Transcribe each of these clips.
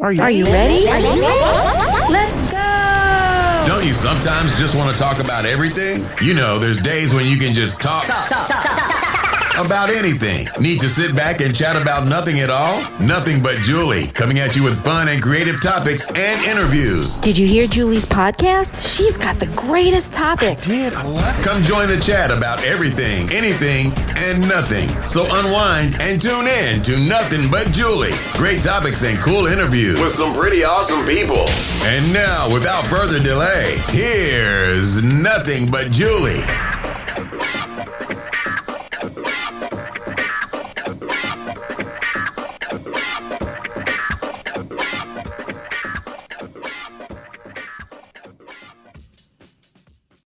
Are you ready? Let's go! Don't you sometimes just want to talk about everything? You know, there's days when you can just talk about anything. Need to sit back and chat about nothing at all? Nothing But Julie, coming at you with fun and creative topics and interviews. Did you hear Julie's podcast? She's got the greatest topics. Come join the chat about everything, anything, and nothing. So unwind and tune in to Nothing But Julie. Great topics and cool interviews with some pretty awesome people. And now, without further delay, here's Nothing But Julie.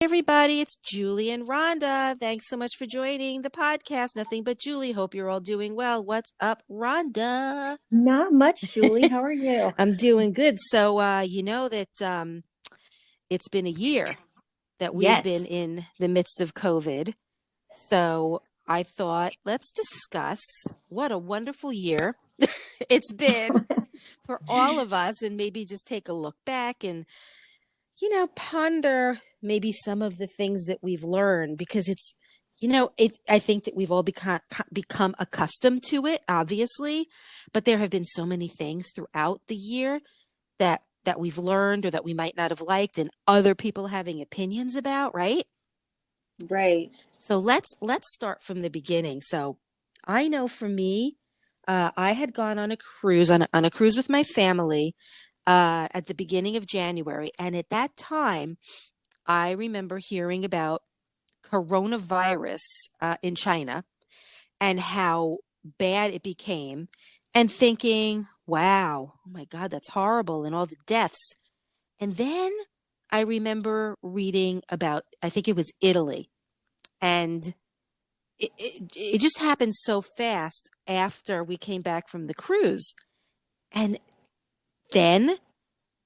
Everybody, it's Julie and Rhonda. Thanks so much for joining the podcast, Nothing But Julie. Hope you're all doing well. What's up, Rhonda? Not much, Julie. How are you? I'm doing good. So, you know that it's been a year that we've been in the midst of COVID. So I thought, let's discuss what a wonderful year it's been for all of us, and maybe just take a look back and ponder maybe some of the things that we've learned, because I think that we've all become accustomed to it, obviously, but there have been so many things throughout the year that we've learned or that we might not have liked, and other people having opinions about, right? Right. So let's start from the beginning. So I know for me, I had gone on a cruise on a cruise with my family at the beginning of January. And at that time, I remember hearing about coronavirus in China and how bad it became, and thinking, wow, oh my God, that's horrible, and all the deaths. And then I remember reading about, I think it was Italy, and it just happened so fast after we came back from the cruise. And then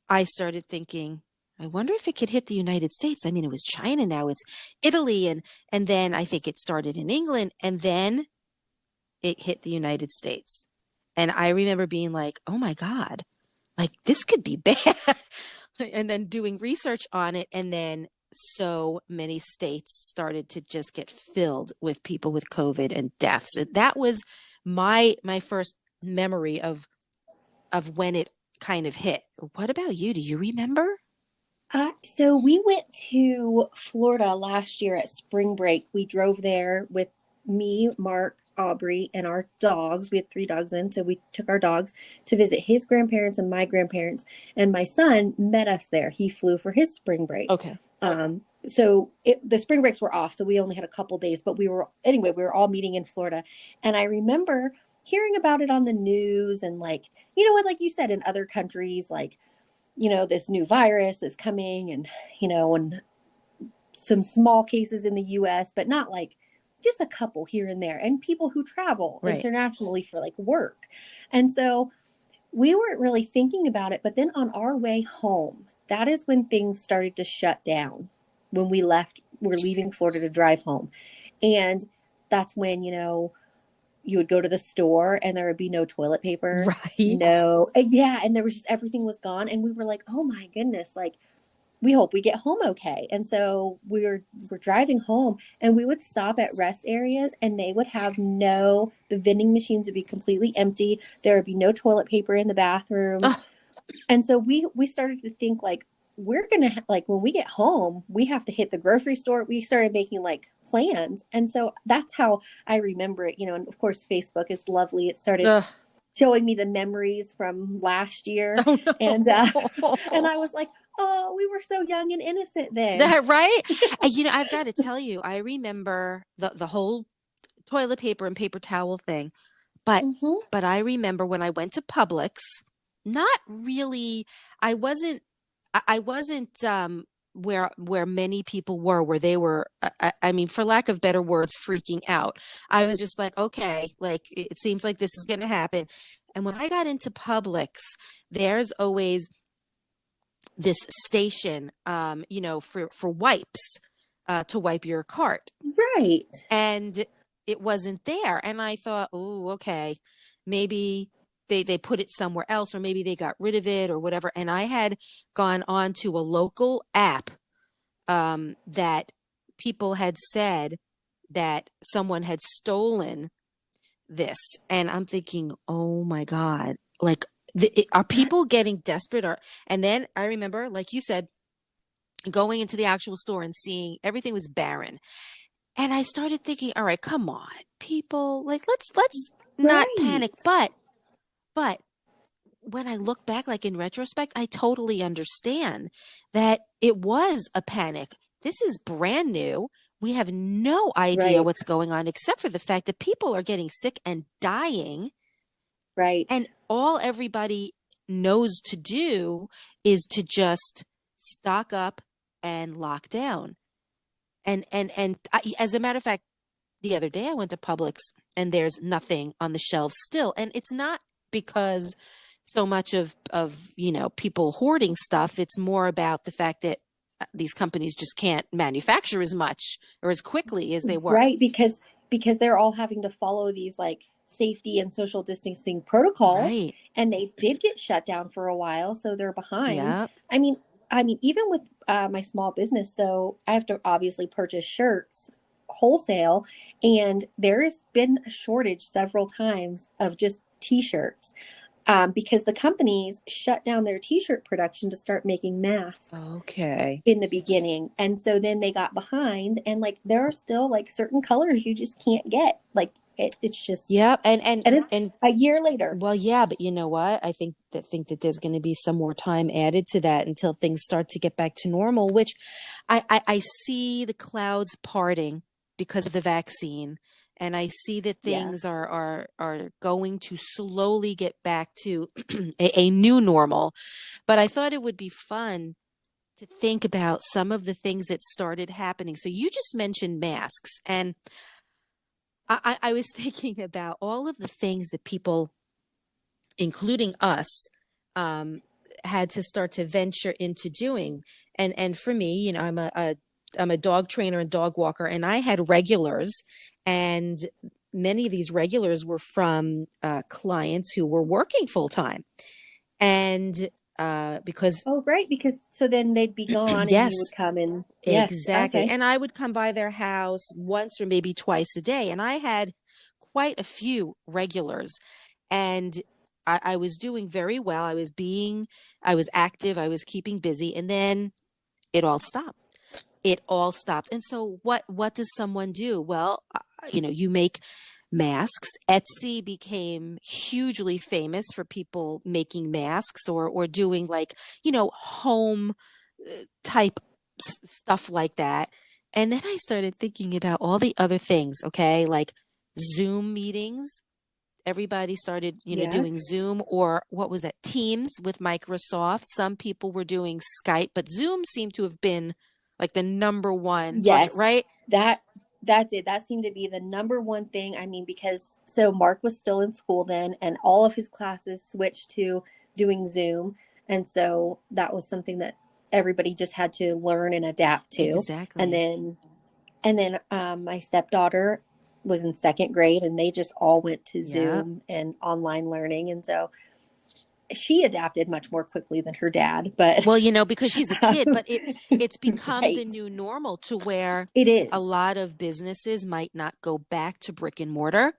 I started thinking, I wonder if it could hit the United States. I mean, it was China, now it's Italy, and then I think it started in England, and then it hit the United States. And I remember being like, oh my God, like this could be bad. And then doing research on it, and then so many states started to just get filled with people with COVID and deaths. And that was my first memory of when it kind of hit. What about you? Do you remember? So we went to Florida last year at spring break. We drove there with me, Mark, Aubrey, and our dogs. We had 3 dogs in, so we took our dogs to visit his grandparents and my grandparents. And my son met us there. He flew for his spring break. Okay. So the spring breaks were off, so we only had a couple days, but we were all meeting in Florida. And I remember hearing about it on the news, and like you said, in other countries, like, this new virus is coming, and, and some small cases in the US, but not like just a couple here and there, and people who travel internationally for like work. And so we weren't really thinking about it, but then on our way home, that is when things started to shut down. When we're leaving Florida to drive home. And that's when, you would go to the store and there would be no toilet paper. Right. No. Yeah. And there was just, everything was gone. And we were like, oh my goodness, like, we hope we get home okay. And so we're driving home, and we would stop at rest areas, and they would have the vending machines would be completely empty. There would be no toilet paper in the bathroom. And so we started to think, like, we're going to, like, when we get home, we have to hit the grocery store. We started making like plans. And so that's how I remember it, and of course, Facebook is lovely. It started showing me the memories from last year. Oh, no. And I was like, oh, we were so young and innocent then. That right? I've got to tell you, I remember the whole toilet paper and paper towel thing. But I remember when I went to Publix, not really, I wasn't where many people were, where they were, I mean, for lack of better words, freaking out. I was just like, okay, like, it seems like this is going to happen. And when I got into Publix, there's always this station, for wipes, to wipe your cart. Right. And it wasn't there. And I thought, oh, okay, maybe they put it somewhere else, or maybe they got rid of it or whatever. And I had gone on to a local app that people had said that someone had stolen this. And I'm thinking, oh my God, like, are people getting desperate? Or, and then I remember, like you said, going into the actual store and seeing everything was barren. And I started thinking, all right, come on, people, like, let's not panic. Right. But when I look back, like in retrospect, I totally understand that it was a panic. This is brand new. We have no idea Right. what's going on, except for the fact that people are getting sick and dying. Right. And all everybody knows to do is to just stock up and lock down. As a matter of fact, the other day I went to Publix and there's nothing on the shelves still. And it's not because so much of, people hoarding stuff. It's more about the fact that these companies just can't manufacture as much or as quickly as they were. Right, because they're all having to follow these like safety and social distancing protocols, Right. and they did get shut down for a while, so they're behind. Yeah. I mean, even with my small business, so I have to obviously purchase shirts wholesale, and there's been a shortage several times of just t-shirts, because the companies shut down their t-shirt production to start making masks Okay. in the beginning. And so then they got behind, and like there are still like certain colors you just can't get. Like it's just, Yeah. And and it's and a year later. well, yeah, but you know what? I think that there's going to be some more time added to that until things start to get back to normal, which I see the clouds parting because of the vaccine. And I see that Yeah. things are going to slowly get back to a new normal. But I thought it would be fun to think about some of the things that started happening. So you just mentioned masks, and I was thinking about all of the things that people, including us, um, had to start to venture into doing. And for me, I'm a dog trainer and dog walker, and I had regulars, and many of these regulars were from clients who were working full time, and because Oh, right. Because so then they'd be gone, and yes, you would come and yes. exactly. Okay. And I would come by their house once or maybe twice a day. And I had quite a few regulars. And I was doing very well. I was active, I was keeping busy. And then it all stopped. It all stopped. And so what does someone do? Well, you make masks. Etsy became hugely famous for people making masks or doing like, home type stuff like that. And then I started thinking about all the other things, okay? Like Zoom meetings. Everybody started, doing Yes. Zoom, or what was it? Teams with Microsoft. Some people were doing Skype, but Zoom seemed to have been like the number one virtual, Yes. right? That that's it. That seemed to be the number one thing. I mean, because so Mark was still in school then, and all of his classes switched to doing Zoom. And so that was something that everybody just had to learn and adapt to. And Exactly. then my stepdaughter was in second grade, and they just all went to Yeah. Zoom and online learning. And so she adapted much more quickly than her dad, but Well, because she's a kid, but it's become the right. new normal to where It a is. lot of businesses might not go back to brick and mortar,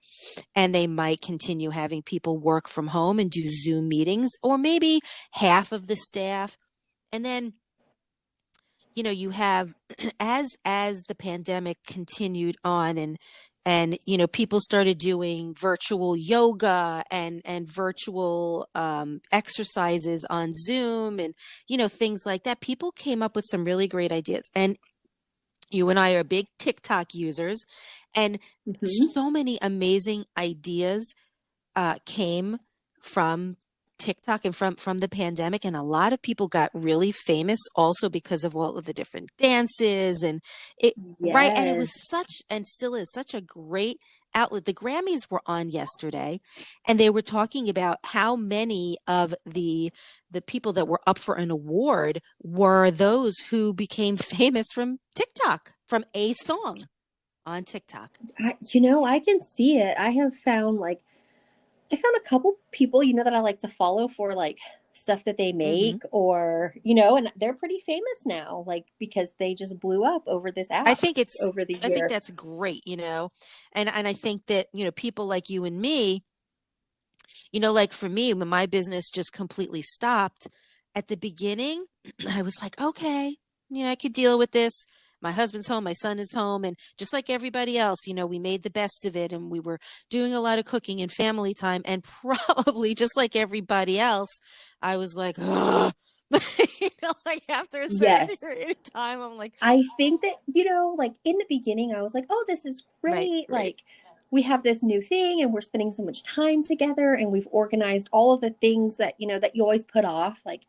and they might continue having people work from home and do Zoom meetings, or maybe half of the staff. And then, you have as the pandemic continued on, and people started doing virtual yoga and virtual exercises on Zoom, and things like that. People came up with some really great ideas, and you and I are big TikTok users, and Mhm. so many amazing ideas came from TikTok and from the pandemic, and a lot of people got really famous also because of all of the different dances and it right. And it was Yes. such, and still is such, a great outlet. The Grammys were on yesterday, and they were talking about how many of the people that were up for an award were those who became famous from TikTok, from a song on TikTok. I can see it. I have found like I found a couple people, that I like to follow for like stuff that they Hmm. make, or, and they're pretty famous now, like because they just blew up over this I app think it's, over the I think year. that's great, and I think that, people like you and me, like for me, when my business just completely stopped at the beginning, I was like, okay, I could deal with this. My husband's home, my son is home, and just like everybody else, we made the best of it, and we were doing a lot of cooking and family time, and probably just like everybody else, I was like, ugh. Like after a certain Yes. period of time, I'm like, I think that, like in the beginning, I was like, oh, this is right, great. right. Like, we have this new thing and we're spending so much time together and we've organized all of the things that, that you always put off, like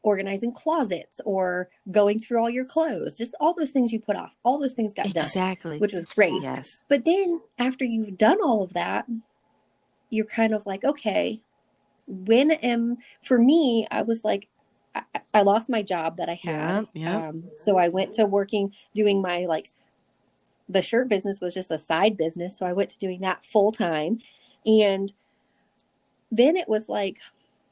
organizing closets or going through all your clothes, just all those things you put off. All those things got done, Exactly. which was great. Yes. But then after you've done all of that, you're kind of like, okay, for me, I was like, I lost my job that I Yeah, had. yeah. So I went to working, doing my like, the shirt business was just a side business. So I went to doing that full time. And then it was like,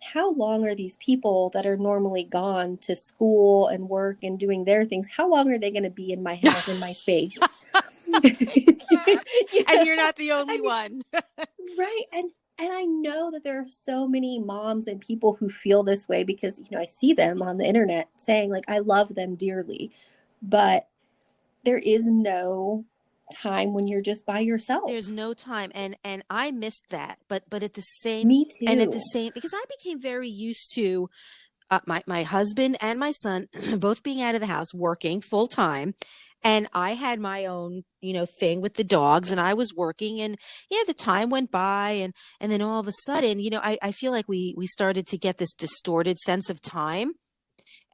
how long are these people that are normally gone to school and work and doing their things? How long are they going to be in my house, in my space? And you're not the I only mean, one. right. And I know that there are so many moms and people who feel this way because, I see them on the internet saying like, I love them dearly, but there is no time when you're just by There's yourself. no time, and I missed that, but at the same Me and at the too. same because I became very used to my husband and my son both being out of the house working full time, and I had my own thing with the dogs, and I was working, and the time went by, and then all of a sudden, I feel like we started to get this distorted sense of time.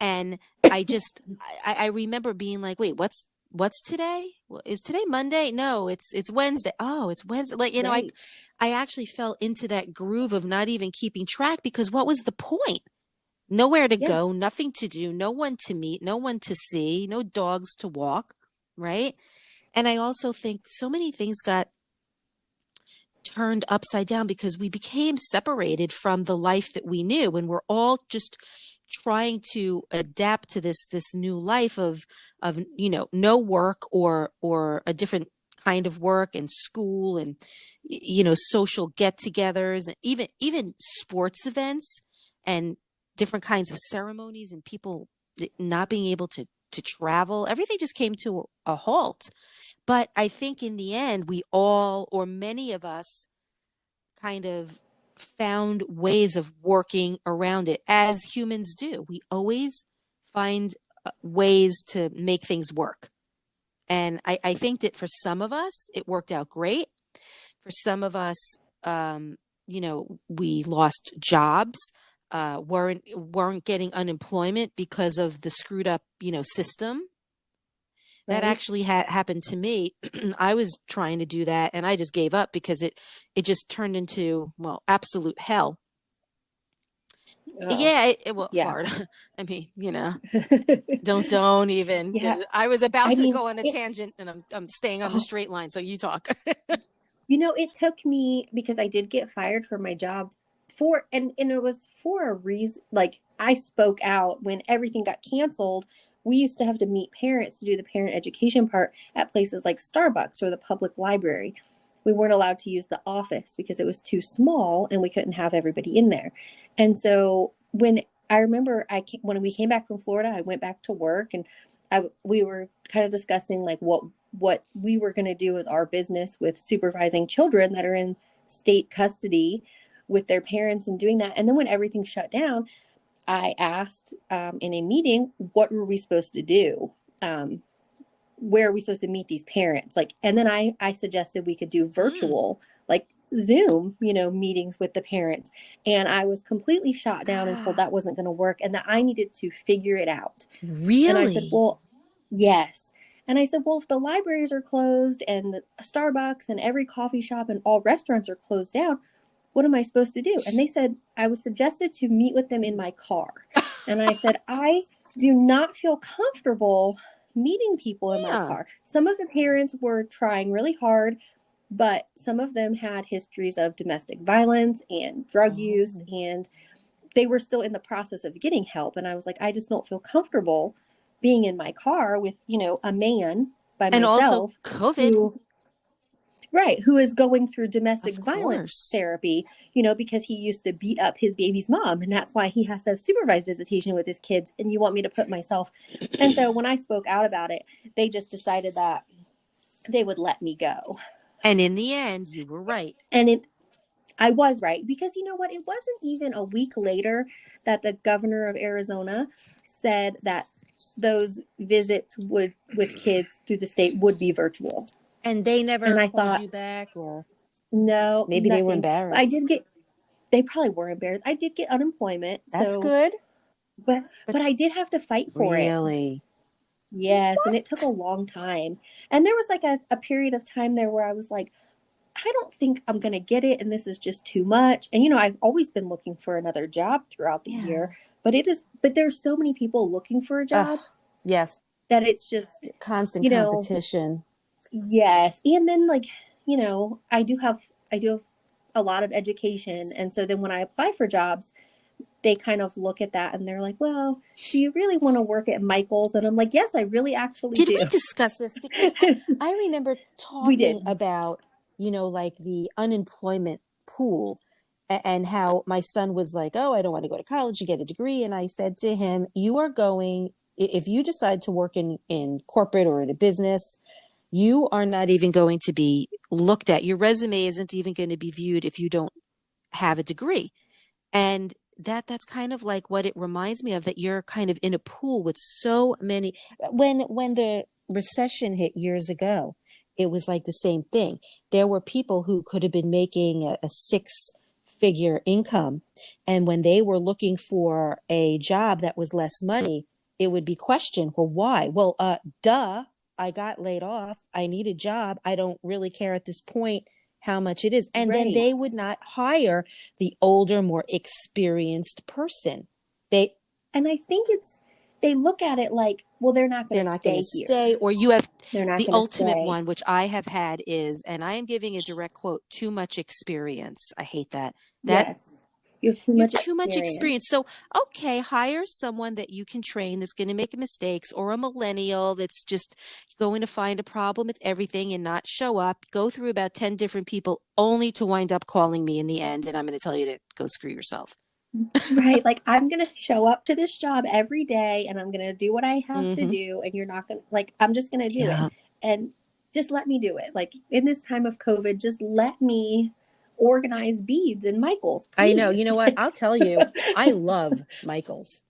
And I just I remember being like, wait, what's today? Is today Monday? No, it's Wednesday. Oh, it's Wednesday. Like, Right. I actually fell into that groove of not even keeping track, because what was the point? Nowhere to go, Yes. nothing to do, no one to meet, no one to see, no dogs to walk, right? And I also think so many things got turned upside down because we became separated from the life that we knew, and we're all just trying to adapt to this new life of no work, or a different kind of work and school, and social get-togethers, and even sports events, and different kinds of ceremonies, and people not being able to travel. Everything just came to a halt. But I think in the end, we all, or many of us, kind of found ways of working around it, as humans do. We always find ways to make things work. And I think that for some of us, it worked out great. For some of us, we lost jobs, weren't getting unemployment because of the screwed up, system that Right. actually happened to me. I was trying to do that, and I just gave up because it just turned into, well, absolute hell. Oh, Yeah, well, yeah. Florida. I mean, don't even. Yeah. I was about I to mean, go on a tangent, and I'm staying on the oh, straight line. So you talk. it took me because I did get fired from my job and it was for a reason. Like I spoke out when everything got canceled. We used to have to meet parents to do the parent education part at places like Starbucks or the public library. We weren't allowed to use the office because it was too small and we couldn't have everybody in there. And so when I remember when we came back from Florida, I went back to work and we were kind of discussing like what we were going to do as our business with supervising children that are in state custody with their parents and doing that. And then when everything shut down, I asked in a meeting, what were we supposed to do? Where are we supposed to meet these parents? Like, and then I suggested we could do Mm. virtual, like Zoom, meetings with the parents. And I was completely shot down and told Ah, that wasn't going to work and that I needed to figure it out. And I said, really? well, yes. And I said, well, if the libraries are closed and the Starbucks and every coffee shop and all restaurants are closed down, what am I supposed to do? And they said, I was suggested to meet with them in my car. And I said, I do not feel comfortable meeting people in my Yeah. car. Some of the parents were trying really hard. but some of them had histories of domestic violence and drug use, Oh. and they were still in the process of getting help. And I was like, I just don't feel comfortable being in my car with, a man by And also myself COVID, who, right, who is going through of domestic violence course. therapy, because he used to beat up his baby's mom. And that's why he has to have supervised visitation with his kids. And you want me to put myself. And so when I spoke out about it, they just decided that they would let me go. And in the end, you were right. And I was right, because you know what? It wasn't even a week later that the governor of Arizona said that those visits would with kids through the state would be virtual. And they never And I called thought, you back, or no, maybe they were nothing. But embarrassed. they probably were embarrassed. I did get unemployment. That's So, good. but, But but I did have to fight for it. really, Yes. And it took a long time. And there was like a period of time there where I was like, I don't think I'm going to get it. And this is just too much. And, I've always been looking for another job throughout the yeah. year, but there's so many people looking for a Ugh, job yes. that it's just, Constant you know, competition. yes. And then like, I do have a lot of education. And so then when I apply for jobs, they kind of look at that and they're like, well, do you really want to work at Michael's? And I'm like, yes, I really actually Did we do. discuss this? Because I remember We talking did. about, like the unemployment pool, and how my son was like, oh, I don't want to go to college to get a degree. And I said to him, you are going, if you decide to work in corporate or in a business, you are not even going to be looked at. Your resume isn't even going to be viewed if you don't have a degree. And that's kind of like what it reminds me of, that you're kind of in a pool with so many. When the recession hit years ago, it was like the same thing. There were people who could have been making a six-figure income, and when they were looking for a job that was less money, it would be questioned, well, why? Well, duh, I got laid off. I need a job. I don't really care at this point how much it is. And then Right. they would not hire the older, more experienced person. And I think they look at it like, well, they're not going They're to not going to stay here. stay. Or you have They're not the going to ultimate stay. one, which I have had, is, and I am giving a direct quote, too much experience. I hate that. That Yes. You have too you have much too much experience. experience. So, okay, hire someone that you can train that's going to make mistakes, or a millennial that's just going to find a problem with everything and not show up, go through about 10 different people only to wind up calling me in the end. And I'm going to tell you to go screw yourself. Right. Like, I'm going to show up to this job every day and I'm going to do what I have to Mm-hmm. do. And you're not going to, like, I'm just going to do it. Yeah. And just let me do it. Like, in this time of COVID, just let me organize beads in Michael's, I know. You please. know what? I'll tell you, I love Michael's.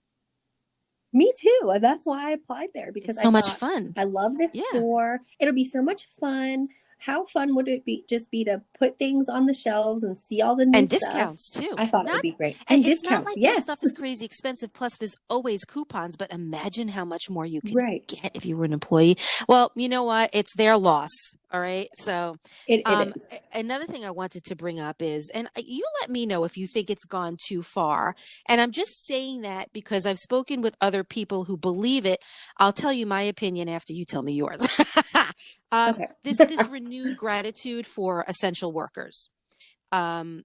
Me too. And that's why I applied there, because It's I so much thought, fun. I love this Yeah. store. It'll be so much fun. How fun would it be just be to put things on the shelves and see all the new And stuff? discounts too. I thought it would Not be great. And It's not discounts, like their yes. stuff is crazy expensive. Plus, there's always coupons. But imagine how much more you could Right. get if you were an employee. Well, you know what? It's their loss. All right. So, It is. another thing I wanted to bring up is, and you let me know if you think it's gone too far. And I'm just saying that because I've spoken with other people who believe it. I'll tell you my opinion after you tell me yours. Okay. This renewed gratitude for essential workers. Um,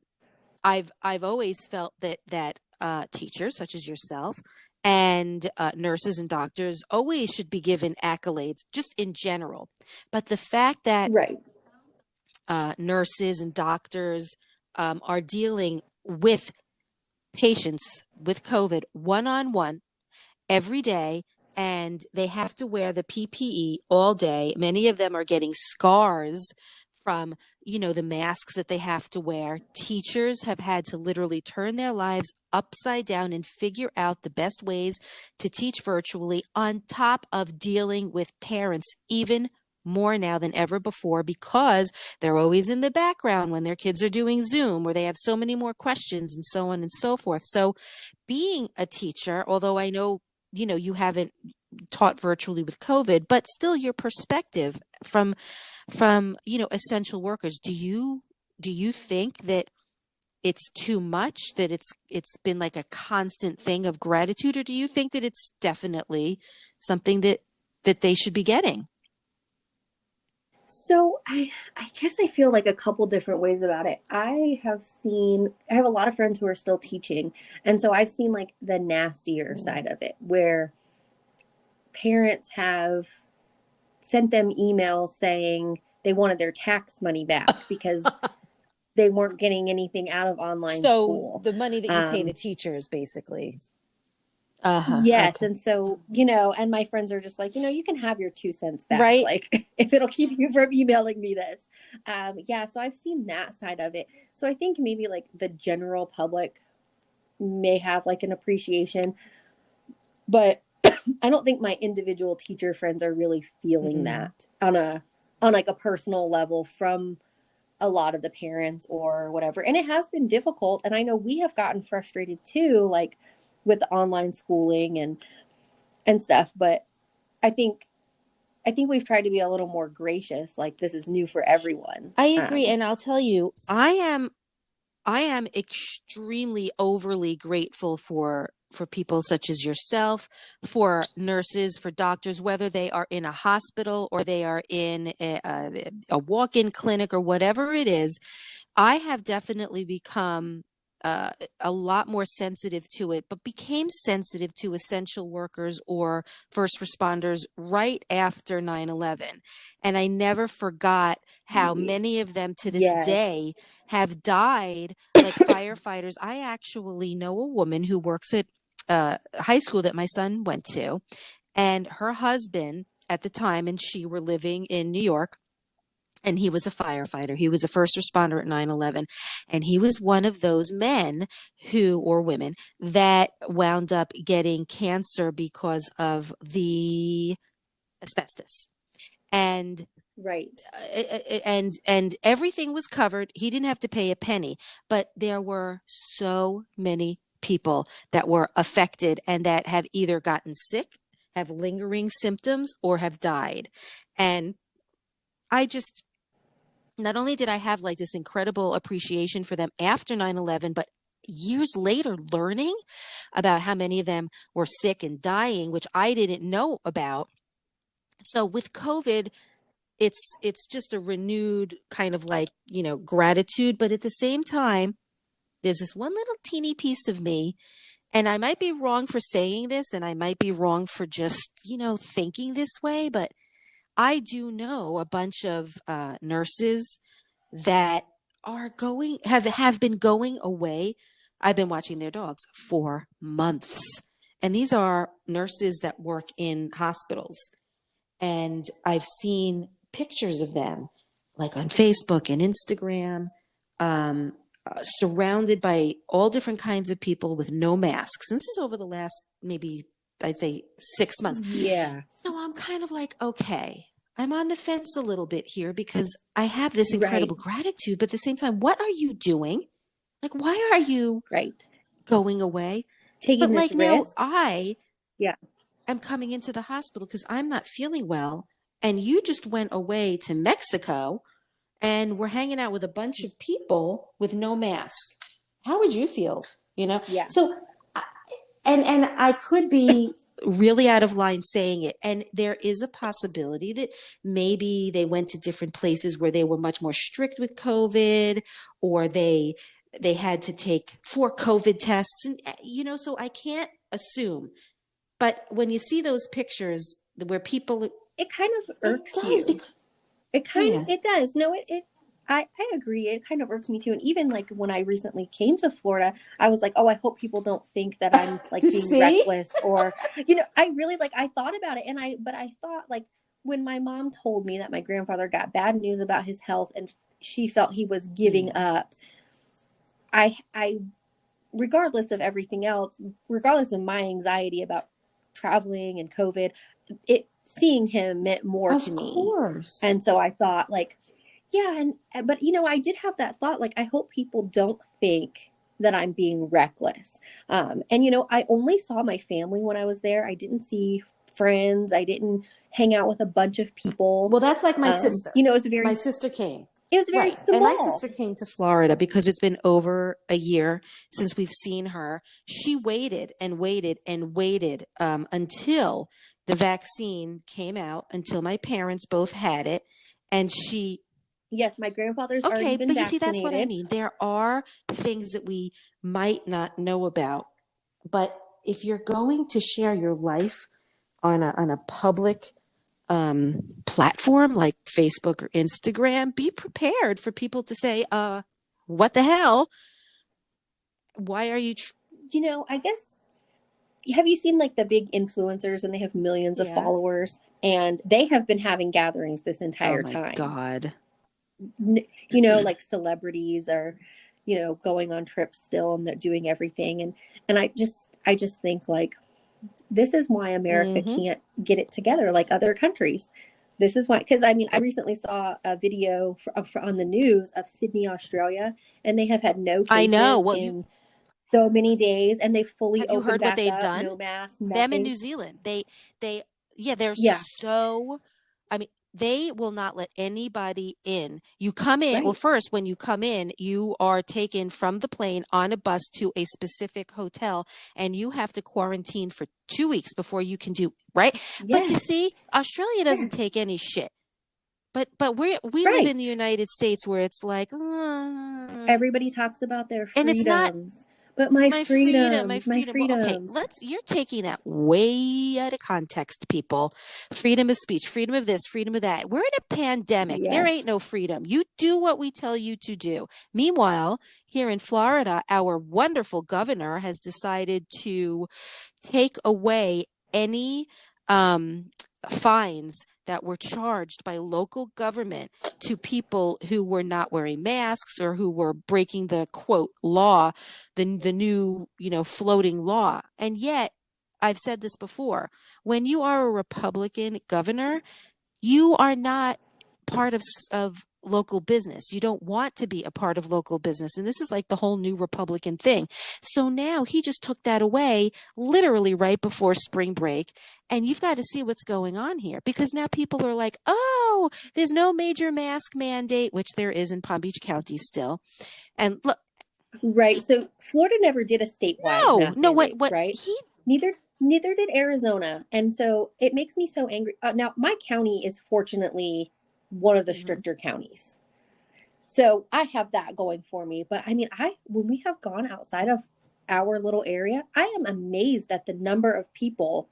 I've always felt that teachers such as yourself and nurses and doctors always should be given accolades, just in general. But the fact that Right. nurses and doctors are dealing with patients with COVID one on one every day, and they have to wear the PPE all day. Many of them are getting scars from, the masks that they have to wear. Teachers have had to literally turn their lives upside down and figure out the best ways to teach virtually, on top of dealing with parents even more now than ever before, because they're always in the background when their kids are doing Zoom, or they have so many more questions and so on and so forth. So being a teacher, although I know you haven't taught virtually with COVID, but still your perspective from essential workers, do you think that it's too much, that it's been like a constant thing of gratitude, or do you think that it's definitely something that they should be getting? So I guess I feel like a couple different ways about it. I have a lot of friends who are still teaching, and so I've seen like the nastier side of it where parents have sent them emails saying they wanted their tax money back because they weren't getting anything out of online So school. the money that you pay the teachers, basically. Uh-huh. Yes. Okay. And so, and my friends are just like, you can have your 2 cents back. Right. Like, if it'll keep you from emailing me this. Yeah. So I've seen that side of it. So I think maybe like the general public may have like an appreciation, but I don't think my individual teacher friends are really feeling Mm-mm. that on like a personal level from a lot of the parents or whatever. And it has been difficult. And I know we have gotten frustrated too, like with the online schooling and stuff. But I think we've tried to be a little more gracious. Like this is new for everyone. I agree. And I'll tell you, I am extremely overly grateful for people such as yourself, for nurses, for doctors, whether they are in a hospital or they are in a walk-in clinic or whatever it is. I have definitely become uh, a lot more sensitive to it, but became sensitive to essential workers or first responders right after 9/11. And I never forgot how many of them to this Yes. day have died, like firefighters. I actually know a woman who works at high school that my son went to, and her husband at the time and she were living in New York, and he was a firefighter. He was a first responder at 9/11. And he was one of those men who, or women, that wound up getting cancer because of the asbestos. And Right. and everything was covered. He didn't have to pay a penny, but there were so many people that were affected and that have either gotten sick, have lingering symptoms, or have died. And I just not only did I have like this incredible appreciation for them after 9/11, but years later learning about how many of them were sick and dying, which I didn't know about. So with COVID, it's just a renewed kind of like, gratitude, but at the same time, there's this one little teeny piece of me, and I might be wrong for saying this, and I might be wrong for just, thinking this way, but I do know a bunch of nurses that are going have been going away. I've been watching their dogs for months. And these are nurses that work in hospitals. And I've seen pictures of them like on Facebook and Instagram, surrounded by all different kinds of people with no masks. And this is over the last maybe I'd say 6 months. Yeah. So I'm kind of like, okay, I'm on the fence a little bit here because I have this Right. incredible gratitude, but at the same time, what are you doing? Like, why are you Right. going away? But Taking this like now risk. I Yeah. am coming into the hospital because I'm not feeling well. And you just went away to Mexico and we're hanging out with a bunch of people with no mask. How would you feel? Yeah. So and I could be really out of line saying it. And there is a possibility that maybe they went to different places where they were much more strict with COVID, or they had to take 4 COVID tests, and so I can't assume. But when you see those pictures where people, It kind of it irks does you. because yeah. It does. No, I agree. It kind of irks me too. And even like when I recently came to Florida, I was like, oh, I hope people don't think that I'm like To being see, reckless or, I really like, I thought about it but I thought like when my mom told me that my grandfather got bad news about his health and she felt he was giving yeah. up, I, regardless of everything else, regardless of my anxiety about traveling and COVID, seeing him meant more to Of me. course. And so I thought like, yeah, but I did have that thought like I hope people don't think that I'm being reckless. And I only saw my family when I was there. I didn't see friends. I didn't hang out with a bunch of people. Well, that's like my sister. My sister came. It was very Right. And my small. sister came to Florida because it's been over a year since we've seen her. She waited and waited and waited until the vaccine came out, until my parents both had it. And she, Yes, my grandfather's already okay, been but you see, that's what I vaccinated. mean. There are things that we might not know about, but if you're going to share your life on a public platform like Facebook or Instagram, be prepared for people to say, what the hell? Why are you? I guess, have you seen like the big influencers and they have millions of Yes. followers and they have been having gatherings this Oh entire my time? God. Like celebrities are, going on trips still and they're doing everything. And I just think like, this is why America Mm-hmm. can't get it together like other countries. This is why, because I mean, I recently saw a video on the news of Sydney, Australia, and they have had no I know. cases Well, you in so many days, and they fully have you opened heard what back they've up, done? no masks, Them in nothing. New Zealand. They yeah, they're Yeah, so I mean, they will not let anybody in. You come in, well, right. first, when you come in, you are taken from the plane on a bus to a specific hotel, and you have to quarantine for 2 weeks before you can do, right? But you Yes, see, Australia yeah, doesn't take any shit. But we live in right. the United States where it's like, Everybody talks about their and it's not freedoms, but my my freedom, my freedoms, my freedom. Well, okay, freedoms. you're taking that way out of context, people. Freedom of speech, freedom of this, freedom of that. We're in a pandemic. There ain't Yes, no freedom. You do what we tell you to do. Meanwhile, here in Florida, our wonderful governor has decided to take away any fines that were charged by local government to people who were not wearing masks or who were breaking the quote law, the new, floating law. And yet, I've said this before, when you are a Republican governor, you are not part of local business. You don't want to be a part of local business. And this is like the whole new Republican thing. So now he just took that away literally right before spring break. And you've got to see what's going on here because now people are like, oh, there's no major mask mandate, which there is in Palm Beach County still. And look, right. So Florida never did a statewide no, mask no, mandate, what right? he, Neither did Arizona. And so it makes me so angry. Now, my county is fortunately one of the Mhm. stricter counties. So I have that going for me. But I mean, when we have gone outside of our little area, I am amazed at the number of people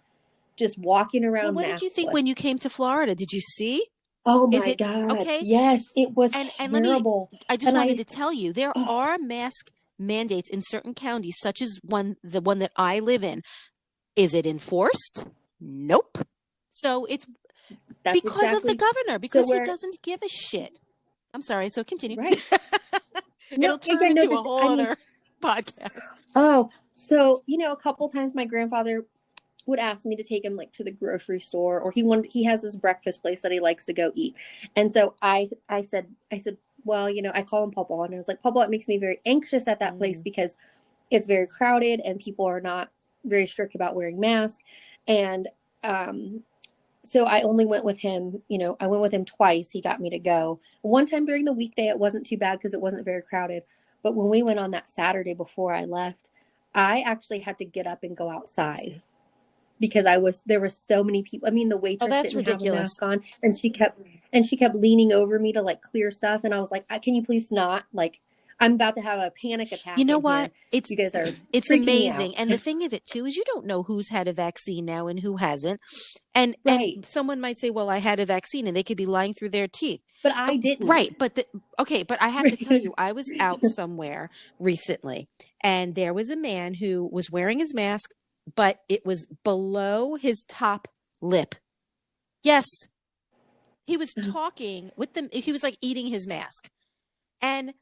just walking Well, around what did you think when you maskless. came to Florida? Did you see? Oh Is my it God. okay? Yes, it was And let me, terrible. I just And wanted I, to tell you there oh, are mask mandates in certain counties, such as the one that I live in. Is it enforced? Nope. So it's that's because of the exactly. governor, So because he where, doesn't give a shit. I'm sorry. So continue. right. No, It'll yeah, turn yeah, no, into a this, whole I mean, other podcast. oh, so, a couple times my grandfather would ask me to take him like to the grocery store, or he has this breakfast place that he likes to go eat. And so I said, well, I call him Papa, and I was like, Papa, it makes me very anxious at that place Mm. because it's very crowded and people are not very strict about wearing masks. And um so I only went with him, I went with him twice. He got me to go. One time during the weekday, it wasn't too bad because it wasn't very crowded. But when we went on that Saturday before I left, I actually had to get up and go outside because there was so many people. I mean, the Oh, waitress that's didn't have a ridiculous. mask on and she kept leaning over me to like clear stuff. And I was like, can you please not? Like, I'm about to have a panic You attack know in what? here. You guys are It's freaking me out. amazing. And the thing of it too is you don't know who's had a vaccine now and who hasn't. And Right. someone might say, "Well, I had a vaccine," and they could be lying through their teeth. But But I right, didn't. okay, but I have to tell you, I was out somewhere recently, and there was a man who was wearing his mask, but it was below his top lip. Yes, he was talking with them. He was like eating his mask. And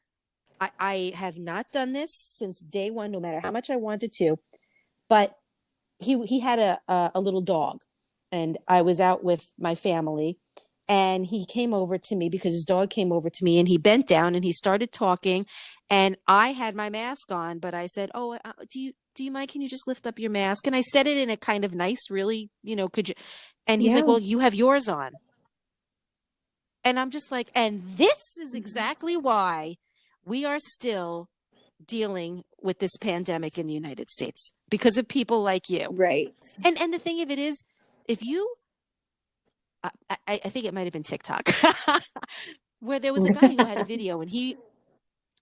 I have not done this since day one, no matter how much I wanted to. But he had a little dog, and I was out with my family, and he came over to me because his dog came over to me, and he bent down and he started talking, and I had my mask on, but I said, "Oh, do you mind? Can you just lift up your mask?" And I said it in a kind of nice, really, could you? And he's like, Yeah. "Well, you have yours on." And I'm just like, and this is exactly why we are still dealing with this pandemic in the United States because of people like you. Right. And the thing of it is, if you I think it might have been TikTok, where there was a guy who had a video and he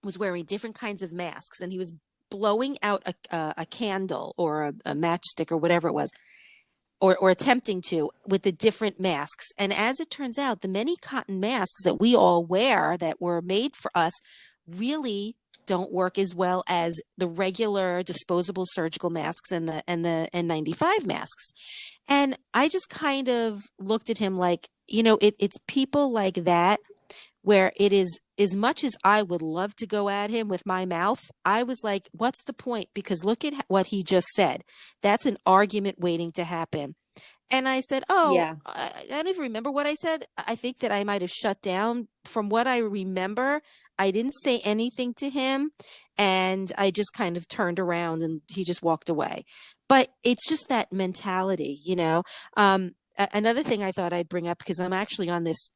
was wearing different kinds of masks and he was blowing out a candle or a matchstick or whatever it was, or attempting to with the different masks. And as it turns out, the many cotton masks that we all wear that were made for us really don't work as well as the regular disposable surgical masks and the N95 masks. And I just kind of looked at him like, it's people like that where it is, as much as I would love to go at him with my mouth, I was like, what's the point? Because look at what he just said. That's an argument waiting to happen. And I said, oh, Yeah. I don't even remember what I said. I think that I might have shut down. From what I remember, I didn't say anything to him. And I just kind of turned around and he just walked away. But it's just that mentality, Another thing I thought I'd bring up, because I'm actually on this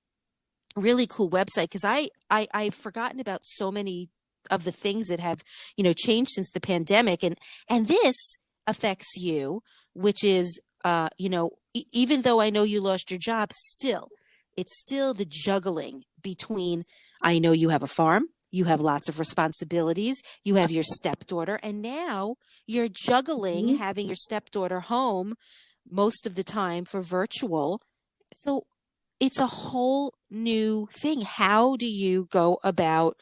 really cool website, because I've forgotten about so many of the things that have changed since the pandemic, and this affects you, which is even though I know you lost your job, still it's still the juggling between, I know you have a farm, you have lots of responsibilities, you have your stepdaughter, and now you're juggling Mhm. having your stepdaughter home most of the time for virtual. So it's a whole new thing. How do you go about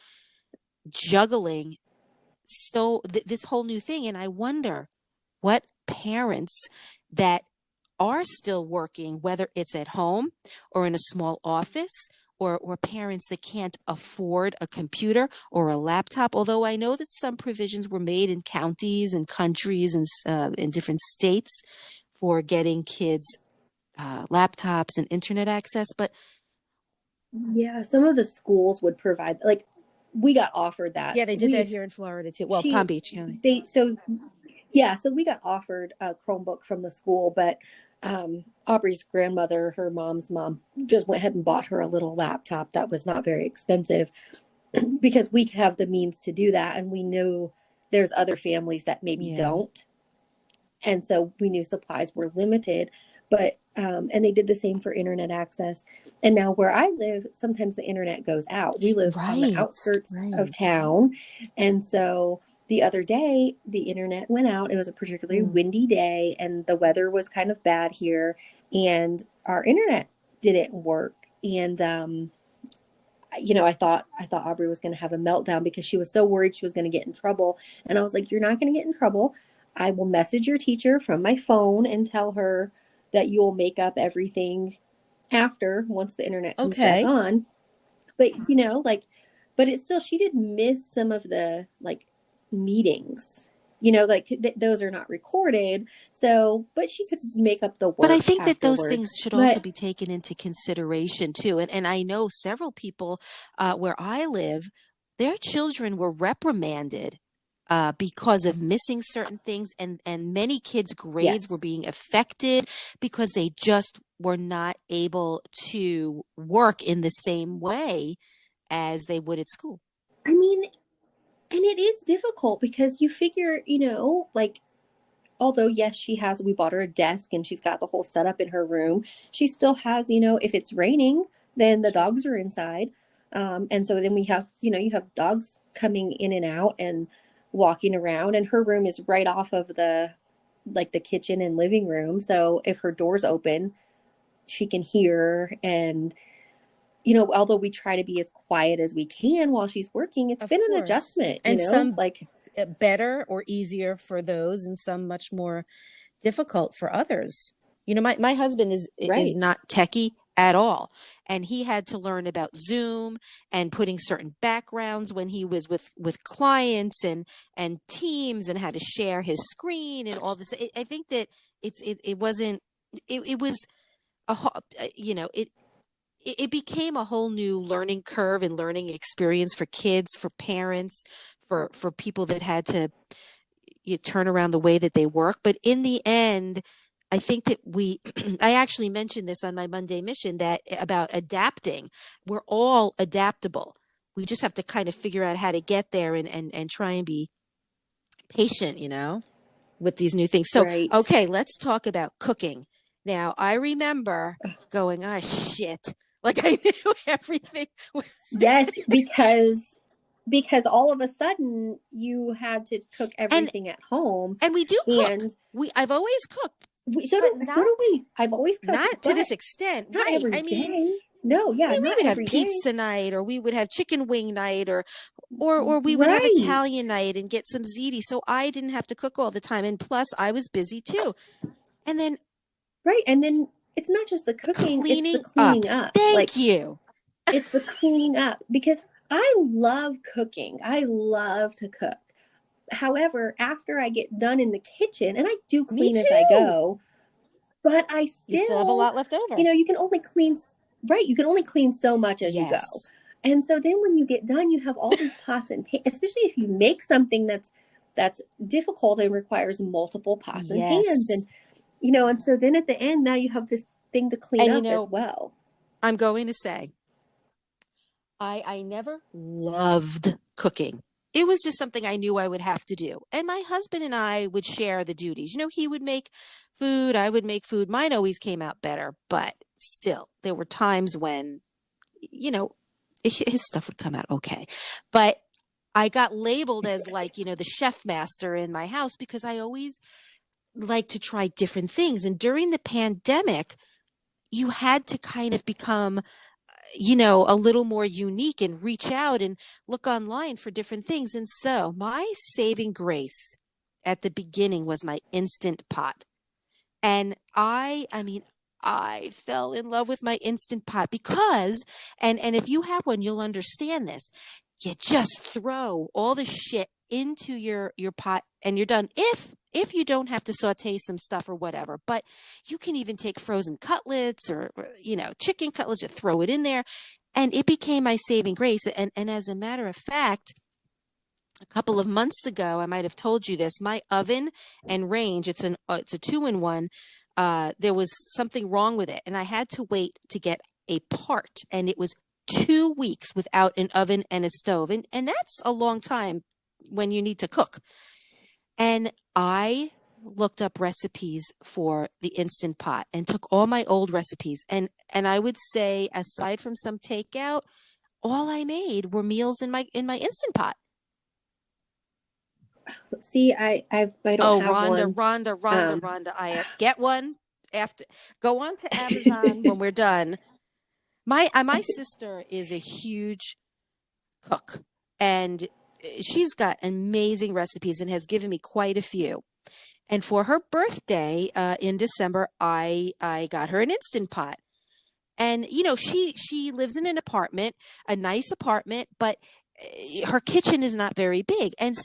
juggling this whole new thing? And I wonder what parents that are still working, whether it's at home or in a small office, or parents that can't afford a computer or a laptop. Although I know that some provisions were made in counties and countries and in different states for getting kids laptops and internet access, but Yeah, some of the schools would provide, like, we got offered that. yeah, they did that We here in Florida too. Well, Palm she Beach County. they so Yeah, so we got offered a Chromebook from the school, but Aubrey's grandmother, her mom's mom, just went ahead and bought her a little laptop that was not very expensive because we have the means to do that, and we knew there's other families that maybe Yeah. don't, and so we knew supplies were limited. But and they did the same for internet access. And now where I live, sometimes the internet goes out. We live on the Right. outskirts of Right. town, and so the other day the internet went out. It was a particularly Mm. windy day, and the weather was kind of bad here, and our internet didn't work. And I thought Aubrey was going to have a meltdown because she was so worried she was going to get in trouble. And I was like, "You're not going to get in trouble. I will message your teacher from my phone and tell her that you'll make up everything after, once the internet comes back Okay. on." But but it's still, she did miss some of the, like, meetings. Like, those are not recorded. So, but she could make up the But I work think that those afterwards. things should also But be taken into consideration too. And I know several people where I live, their children were reprimanded because of missing certain things, and many kids' grades were yes, being affected because they just were not able to work in the same way as they would at school. I mean, and it is difficult because you figure, like, although yes, we bought her a desk and she's got the whole setup in her room, she still has, if it's raining, then the dogs are inside. And so then we have, you have dogs coming in and out and walking around, and her room is right off of the kitchen and living room. So if her door's open, she can hear. And although we try to be as quiet as we can while she's working, it's Of been an course. adjustment, And some like, better or easier for those, and some much more difficult for others. My husband is right. not techie at all, and he had to learn about Zoom and putting certain backgrounds when he was with clients and teams, and how to share his screen and all this. I think that it wasn't it was a it became a whole new learning curve and learning experience for kids, for parents, for people that had to turn around the way that they work. But in the end, I think that I actually mentioned this on my Monday mission, that about adapting. We're all adaptable. We just have to kind of figure out how to get there, and try and be patient, with these new things. So, Right. okay, let's talk about cooking. Now, I remember going, oh, shit. Like I knew everything. Yes, because all of a sudden you had to cook and everything at home, and we do cook. and I've always cooked, but so do we. I've always cooked, not to but this extent. not Right. every I mean, day. No, yeah, we not would have every day. pizza night, or we would have chicken wing night, or we would have Right. Italian night and get some ziti. So I didn't have to cook all the time. And plus I was busy too. And then Right. And then it's not just the cooking, it's the cleaning up. cleaning up. Like Thank you. it's the cleaning up because I love cooking. I love to cook. However, after I get done in the kitchen, and I do Me clean as I too. go, but I You still have a still, lot left over. you can only clean, right? You can only clean so much as you go. Yes. And so then when you get done, you have all these pots and pans, especially if you make something that's difficult and requires multiple pots and pans. Yes. And so then at the end, now you have this thing to clean And up as well. I'm going to say, I never loved cooking. It was just something I knew I would have to do. And my husband and I would share the duties. He would make food, I would make food. Mine always came out better, but still, there were times when, you know, his stuff would come out okay. But I got labeled as like, the chef master in my house because I always like to try different things. And during the pandemic, you had to kind of become a little more unique and reach out and look online for different things. And so my saving grace at the beginning was my Instant Pot. And I mean, I fell in love with my Instant Pot because, and if you have one, you'll understand this. You just throw all the shit into your pot and you're done. If you don't have to saute some stuff or whatever, but you can even take frozen cutlets or chicken cutlets, you throw it in there. And it became my saving grace. And as a matter of fact, a couple of months ago, I might have told you this, my oven and range, it's a 2-in-1. There was something wrong with it and I had to wait to get a part, and it was 2 weeks without an oven and a stove. And that's a long time when you need to cook. And I looked up recipes for the Instant Pot and took all my old recipes. And I would say, aside from some takeout, all I made were meals in my Instant Pot. See, I don't Oh, have Rhonda, one. Rhonda, Rhonda, Um, Rhonda, I get one after. Go on to Amazon when we're done. My sister is a huge cook, and she's got amazing recipes and has given me quite a few. And for her birthday in December, I got her an Instant Pot. And she lives in an apartment, a nice apartment, but her kitchen is not very big. And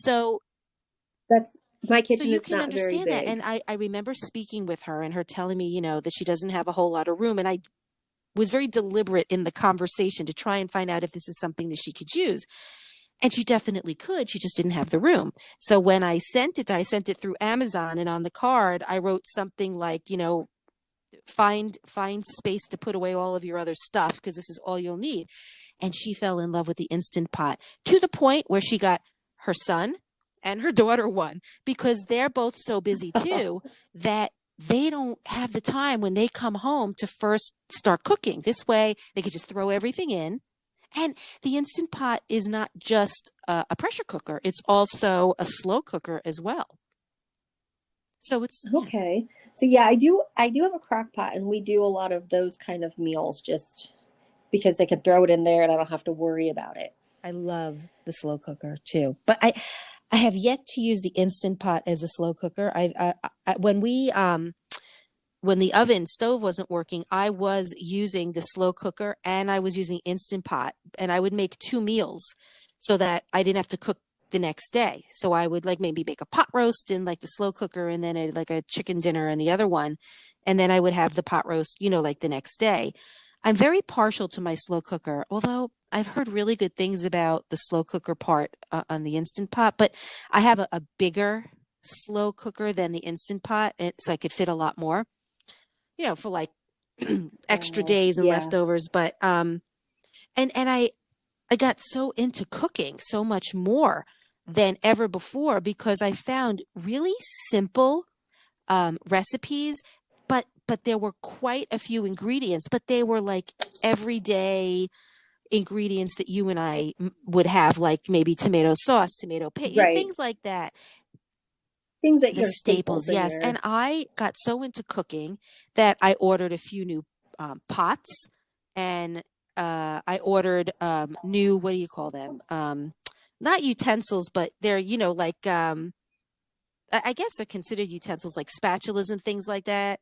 that's my so kitchen you is can not very understand that. big. And I remember speaking with her and her telling me, that she doesn't have a whole lot of room. And I was very deliberate in the conversation to try and find out if this is something that she could use. And she definitely could. She just didn't have the room. So when I sent it through Amazon, and on the card, I wrote something like, find space to put away all of your other stuff because this is all you'll need. And she fell in love with the Instant Pot to the point where she got her son and her daughter one, because they're both so busy too that they don't have the time when they come home to first start cooking. This way they could just throw everything in. And the Instant Pot is not just a pressure cooker, it's also a slow cooker as well. So yeah. Okay. So yeah, I do have a crock pot, and we do a lot of those kind of meals just because I can throw it in there and I don't have to worry about it. I love the slow cooker too, but I have yet to use the Instant Pot as a slow cooker. When the oven stove wasn't working, I was using the slow cooker and I was using Instant Pot, and I would make two meals so that I didn't have to cook the next day. So I would like maybe make a pot roast in like the slow cooker, and then like a chicken dinner in the other one. And then I would have the pot roast, like the next day. I'm very partial to my slow cooker, although I've heard really good things about the slow cooker part on the Instant Pot, but I have a bigger slow cooker than the Instant Pot, so I could fit a lot more, for like extra Oh, days and yeah. leftovers. But and I got so into cooking so much more than ever before because I found really simple recipes, but but there were quite a few ingredients, but they were like everyday ingredients that you and I would have, like maybe tomato sauce, tomato paste, Right. things like that. Things that The your staples, staples in yes. your. And I got so into cooking that I ordered a few new pots, and I ordered new, what do you call them? Not utensils, but they're, like, I guess they're considered utensils, like spatulas and things like that.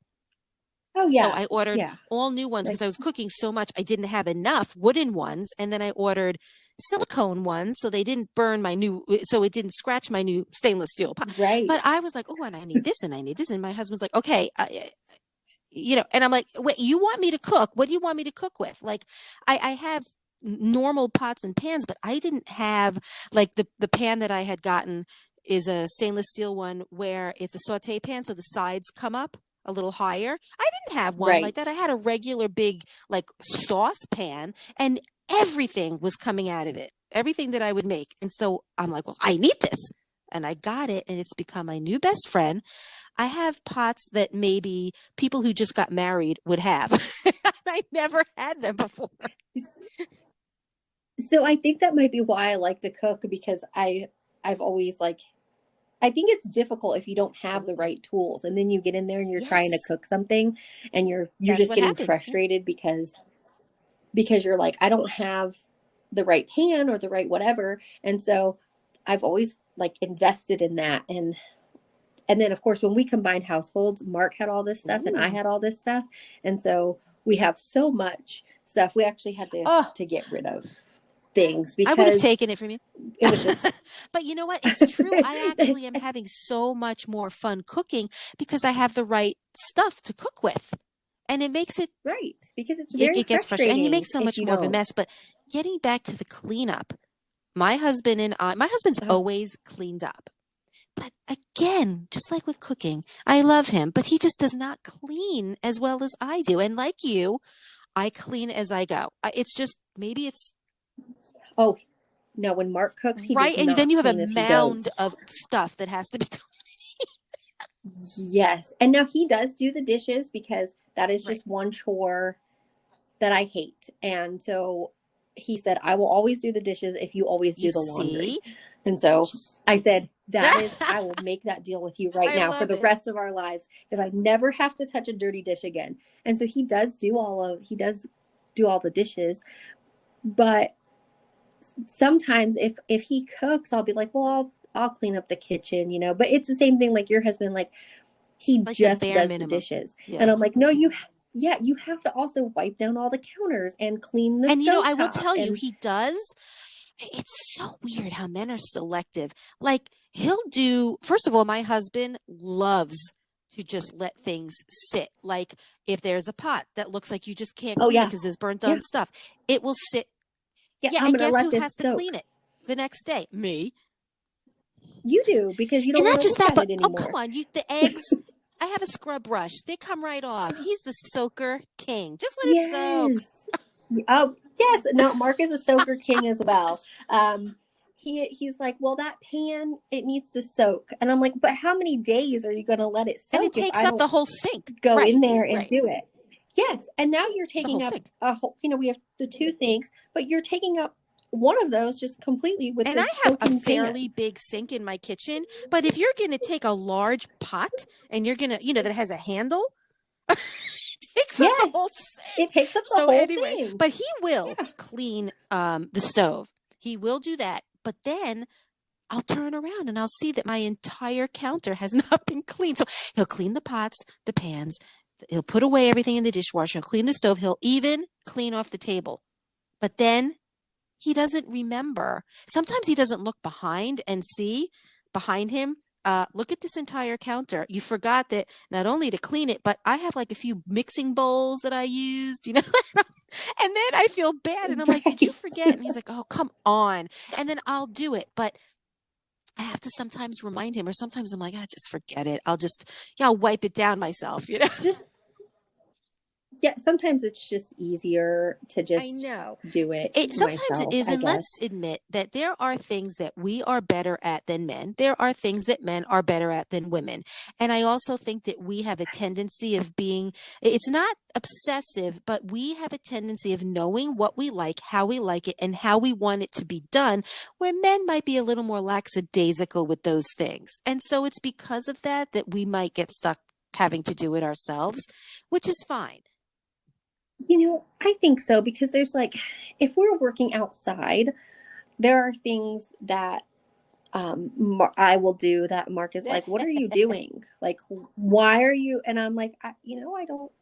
Oh So yeah, I ordered yeah. all new ones Like because I was cooking so much. I didn't have enough wooden ones. And then I ordered silicone ones so they didn't burn my new, so it didn't scratch my new stainless steel pot. right. But I was like, oh, and I need this and I need this. And my husband's like, okay, and I'm like, wait, you want me to cook? What do you want me to cook with? Like, I have normal pots and pans, but I didn't have like the pan that I had gotten is a stainless steel one where it's a saute pan, so the sides come up a little higher. I didn't have one like Right. that. I had a regular big like saucepan, and everything was coming out of it, everything that I would make. And so I'm like, well, I need this. And I got it, and it's become my new best friend. I have pots that maybe people who just got married would have. I never had them before. So I think that might be why I like to cook, because I've always like, I think it's difficult if you don't have the Absolutely. right tools, and then you get in there and you're trying to Yes, cook something, and you're that's just what getting happened. Yeah. frustrated because you're like, I don't have the right pan or the right whatever. And so I've always like invested in that. And then of course when we combined households, Mark had all this stuff and I Ooh. had all this stuff. And so we have so much stuff. We actually had Oh, to get rid of things I would have because taken it from you. it was just But you know what? It's true. I actually am having so much more fun cooking because I have the right stuff to cook with. And it makes it, right, because it's it, very it gets frustrating. And you make frustrating so if much you more of a don't. mess. But getting back to the cleanup, my husband's Oh, always cleaned up. But again, just like with cooking, I love him, but he just does not clean as well as I do. And like you, I clean as I go. It's just maybe it's oh no, when Mark cooks, he does right. And then not you have a clean as he goes. mound of stuff that has to be Yes. And now he does do the dishes because that is right. just one chore that I hate. And so he said, I will always do the dishes if you always You do the laundry. see? And so I said, I will make that deal with you right I now for love the it. rest of our lives if I never have to touch a dirty dish again. And so he does do all the dishes. But sometimes if he cooks, I'll be like, well, I'll clean up the kitchen, but it's the same thing like your husband, like he Like the just bare does the minimum. dishes. And Yeah. I'm like, no, yeah, you have to also wipe down all the counters and clean the And I will stovetop. tell you, And he does. It's so weird how men are selective. Like he'll do, first of all, my husband loves to just let things sit. Like if there's a pot that looks like you just can't oh clean it yeah, because there's burnt yeah, on stuff, it will sit. yeah, Yeah, I'm and gonna guess let who this has to clean soak. it the next day? Me. You do because you And don't want not to just look that, at but it oh come anymore. on, the eggs. I have a scrub brush. They come right off. He's the soaker king. Just let it soak. Yes. Oh yes. No, Mark is a soaker king as well. He's like, well, that pan, it needs to soak. And I'm like, but how many days are you going to let it And it soak if takes I up don't the whole sink. go Right. in there and Right. do it? Yes. And now you're The whole taking up sink. a whole, we have the two things, but you're taking up one of those just completely with And the I have a soaking fairly pan. big sink in my kitchen, but if you're going to take a large pot and you're going to, that has a handle, it takes up the whole Yes. sink. It takes up the So whole anyway, thing. but he will Yeah. clean the stove. He will do that. But then I'll turn around and I'll see that my entire counter has not been cleaned. So he'll clean the pots, the pans, he'll put away everything in the dishwasher, he'll clean the stove, he'll even clean off the table. But then he doesn't remember. Sometimes he doesn't look behind and see behind him. Look at this entire counter. You forgot that not only to clean it, but I have like a few mixing bowls that I used, and then I feel bad. And I'm like, did you Right. forget? And he's like, oh, come on. And then I'll do it. But I have to sometimes remind him, or sometimes I'm like, just forget it. I'll wipe it down myself. Just Yeah, sometimes it's just easier to I just know. do it Sometimes it myself, is, I and let's guess. admit that there are things that we are better at than men. There are things that men are better at than women. And I also think that we have a tendency of being, it's not obsessive, but we have a tendency of knowing what we like it, and how we want it to be done, where men might be a little more lackadaisical with those things. And so it's because of that that we might get stuck having to do it ourselves, which is fine. I think so because there's like, if we're working outside, there are things that I will do that Mark is like, "What are you doing? Like, why are you?" And I'm like, I don't.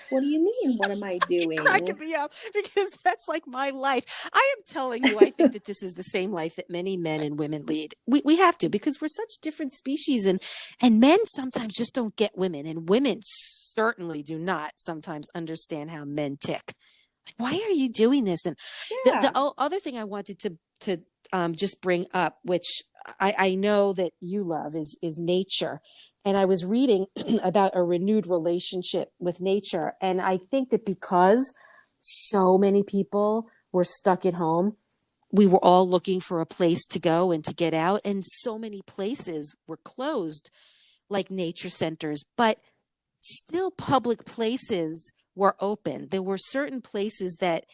What do you mean? What am I Cracking doing? me up because that's like my life. I am telling you, I think that this is the same life that many men and women lead. We have to, because we're such different species, and men sometimes just don't get women, and women certainly do not sometimes understand how men tick. Like, why are you doing this? And the Yeah. other thing I wanted to just bring up, which I know that you love, is nature. And I was reading about a renewed relationship with nature. And I think that because so many people were stuck at home, we were all looking for a place to go and to get out. And so many places were closed, like nature centers, but still public places were open. There were certain places that,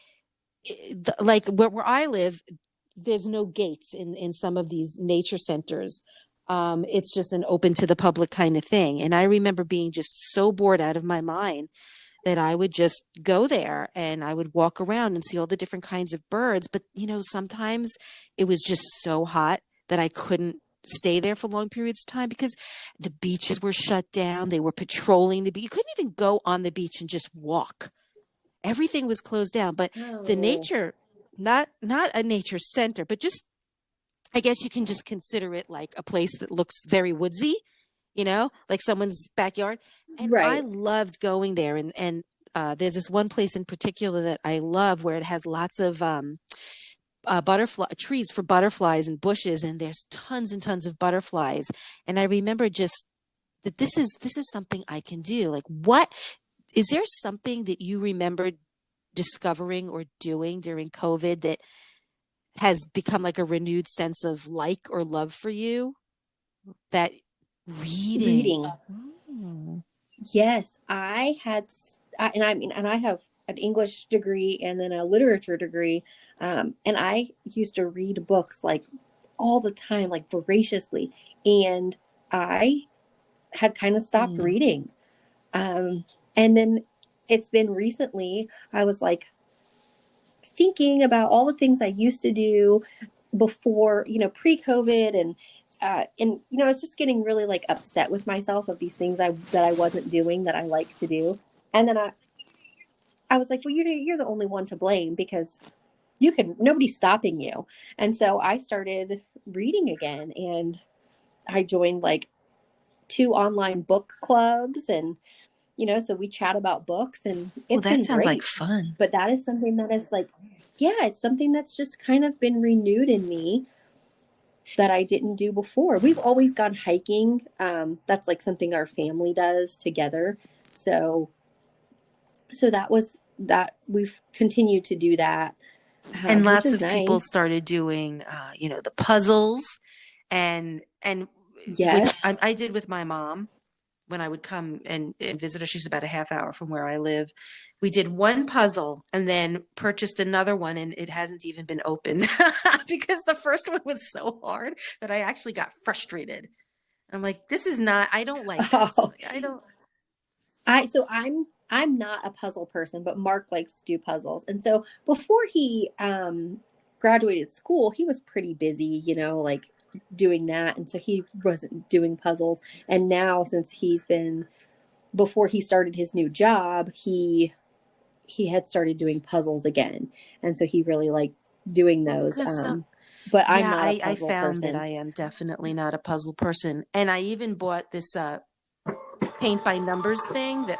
like where I live, there's no gates in some of these nature centers. It's just an open to the public kind of thing. And I remember being just so bored out of my mind that I would just go there and I would walk around and see all the different kinds of birds. But, sometimes it was just so hot that I couldn't stay there for long periods of time because the beaches were shut down. They were patrolling the beach. You couldn't even go on the beach and just walk. Everything was closed down. But the Oh, nature, not a nature center, but just, I guess you can just consider it like a place that looks very woodsy, like someone's backyard. And I right. loved going there. And there's this one place in particular that I love where it has lots of butterfly trees for butterflies and bushes, and there's tons and tons of butterflies. And I remember just that this is something I can do. Like, what is there something that you remember discovering or doing during COVID that has become like a renewed sense of like or love for you? That reading. Reading. Oh. Yes, and I mean, and I have an English degree and then a literature degree. And I used to read books like all the time, like voraciously. And I had kind of stopped Hmm. reading. And then it's been recently, I was like thinking about all the things I used to do before, pre-COVID, I was just getting really like upset with myself of these things that I wasn't doing that I like to do. And then I was like, well, you're the only one to blame because nobody's stopping you. And so I started reading again, and I joined like two online book clubs, and so we chat about books, and Well, it's that been sounds like great. fun. But that is something that is like, yeah, it's something that's just kind of been renewed in me that I didn't do before. We've always gone hiking. That's like something our family does together. So, so that was that we've continued to do that, And which lots is of people nice. started doing, the puzzles, and which Yes. I did with my mom when I would come and visit her. She's about a half hour from where I live. We did one puzzle and then purchased another one, and it hasn't even been opened because the first one was so hard that I actually got frustrated. I'm like, this is not, I don't like this. Oh, Like, I don't. I'm not a puzzle person, but Mark likes to do puzzles. And so before he graduated school, he was pretty busy, like doing that. And so he wasn't doing puzzles. And now since before he started his new job, he had started doing puzzles again. And so he really liked doing Well, those. because But I'm yeah, not a I puzzle found that person. I am definitely not a puzzle person. And I even bought this paint by numbers thing that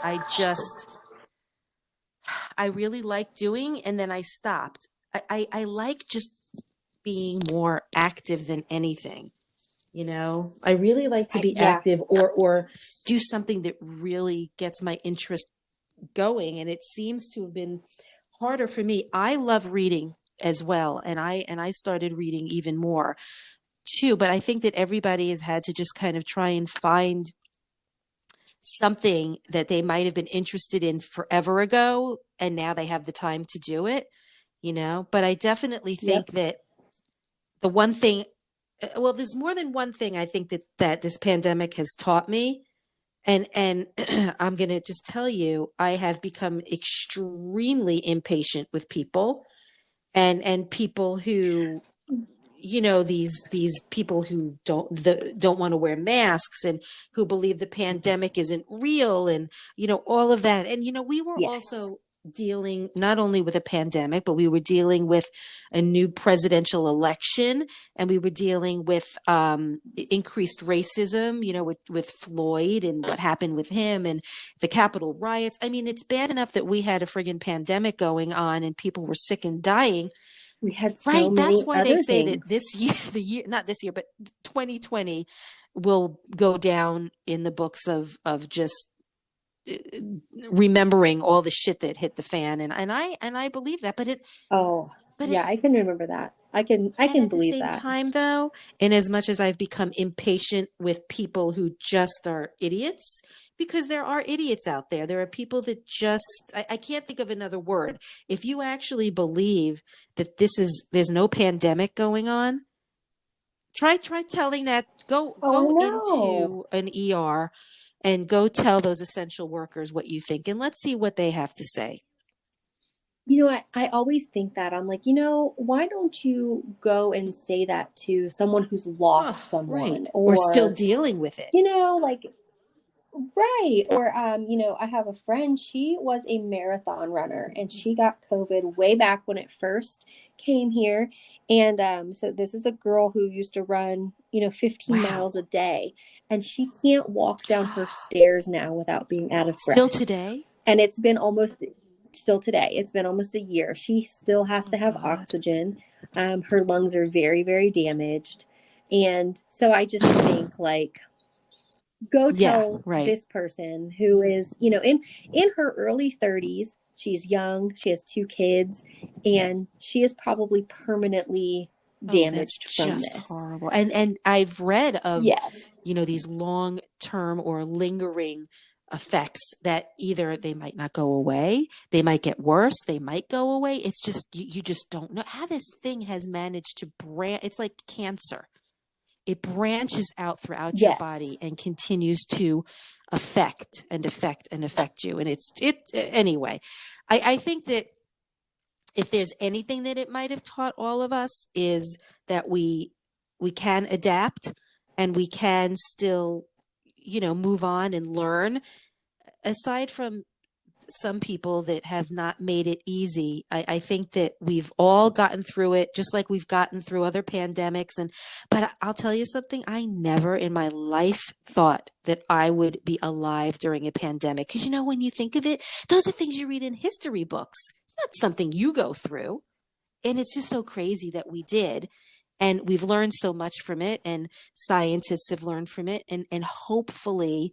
I really like doing, and then I stopped. I like just being more active than anything. I really like to be Yeah. active, or do something that really gets my interest going, and it seems to have been harder for me. I love reading as well, and I started reading even more too, but I think that everybody has had to just kind of try and find something that they might have been interested in forever ago, and now they have the time to do it, but I definitely think Yep. that the one thing, well, there's more than one thing I think that this pandemic has taught me. And I'm going to just tell you, I have become extremely impatient with people, and people who, these people who don't want to wear masks, and who believe the pandemic isn't real, and all of that. And we were Yes. also dealing not only with a pandemic, but we were dealing with a new presidential election, and we were dealing with increased racism, with Floyd and what happened with him, and the Capitol riots. I mean, it's bad enough that we had a friggin' pandemic going on and people were sick and dying. We had so Right. That's many why they other say that things. this year, the year, not this year, but 2020 will go down in the books of just uh, remembering all the shit that hit the fan. And I believe that, Oh, but it, yeah, I can remember that. I and can at the believe same that. time, though, in as much as I've become impatient with people who just are idiots, because there are idiots out there. There are people that just, I can't think of another word. If you actually believe that there's no pandemic going on, try telling that. Go Oh, I go know. into an ER and go tell those essential workers what you think, and let's see what they have to say. I always think that. I'm like, why don't you go and say that to someone who's lost Oh, someone, right. Or still or, dealing with it. like, right. Or, I have a friend, she was a marathon runner and she got COVID way back when it first came here. And so this is a girl who used to run, 15 Wow. miles a day, and she can't walk down her stairs now without being out of Still breath. today? And it's been almost still today. It's been almost a year. She still has to Oh have God. oxygen. Her lungs are very, very damaged. And so I just think like, go Yeah, tell right. this person who is, in her early 30s. She's young, she has two kids, and she is probably permanently Oh, that's damaged from just this. horrible. And I've read of, Yes. these long term or lingering effects that either they might not go away, they might get worse, they might go away. It's just you just don't know how this thing has managed to branch. It's like cancer. It branches out throughout your body Yes. and continues to affect you. And it anyway. I think that if there's anything that it might have taught all of us, is that we can adapt, and we can still, move on and learn. Aside from some people that have not made it easy, I think that we've all gotten through it, just like we've gotten through other pandemics. But I'll tell you something, I never in my life thought that I would be alive during a pandemic. Because when you think of it, those are things you read in history books. It's not something you go through. And it's just so crazy that we did. And we've learned so much from it, and scientists have learned from it. And hopefully,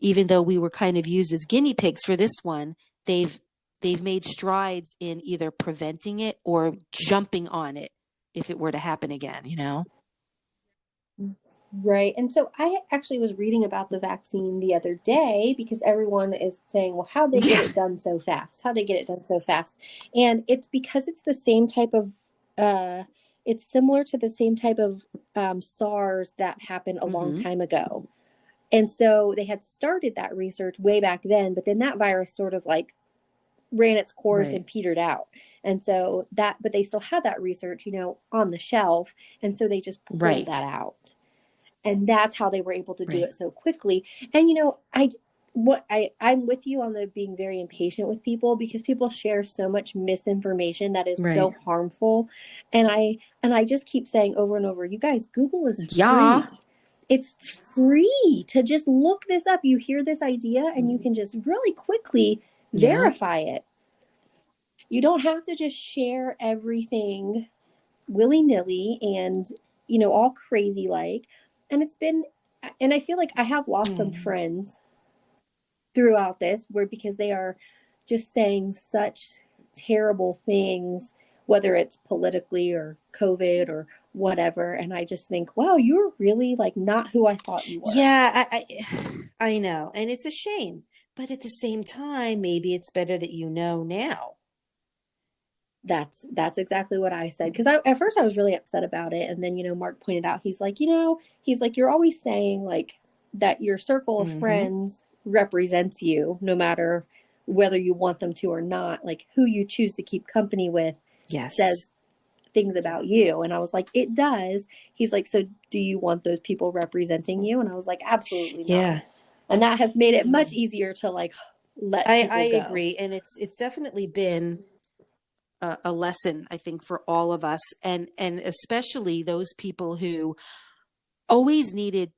even though we were kind of used as guinea pigs for this one, they've they've made strides in either preventing it or jumping on it if it were to happen again. Right. And so I actually was reading about the vaccine the other day because everyone is saying, well, how they get Yeah. it done so fast? How they get it done so fast? And it's because it's the same type of, it's similar to the same type of SARS that happened a long Mm-hmm. time ago. And so they had started that research way back then, but then that virus sort of like ran its course Right. and petered out. And so but they still had that research, on the shelf. And so they just pulled that Right. out, and that's how they were able to do Right. it so quickly. And I'm with you on the being very impatient with people, because people share so much misinformation that is Right. so harmful. And I just keep saying over and over, you guys, Google is Yeah. free. It's free to just look this up. You hear this idea and you can just really quickly Yeah. verify it. You don't have to just share everything willy-nilly and all crazy like. And I feel like I have lost some Mm. friends throughout this, where because they are just saying such terrible things, whether it's politically or COVID or whatever. And I just think, wow, you're really like not who I thought you were. Yeah, I know, and it's a shame. But at the same time, maybe it's better that you know now. That's exactly what I said, because at first I was really upset about it, and then Mark pointed out, he's like, he's like, you're always saying like that your circle of Hmm. friends represents you, no matter whether you want them to or not. Like who you choose to keep company with Yes. says things about you. And I was like, it does. He's like, so do you want those people representing you? And I was like, absolutely not. Yeah. And that has made it much easier to like let I people go. agree, and it's definitely been a lesson, I think, for all of us, and especially those people who always needed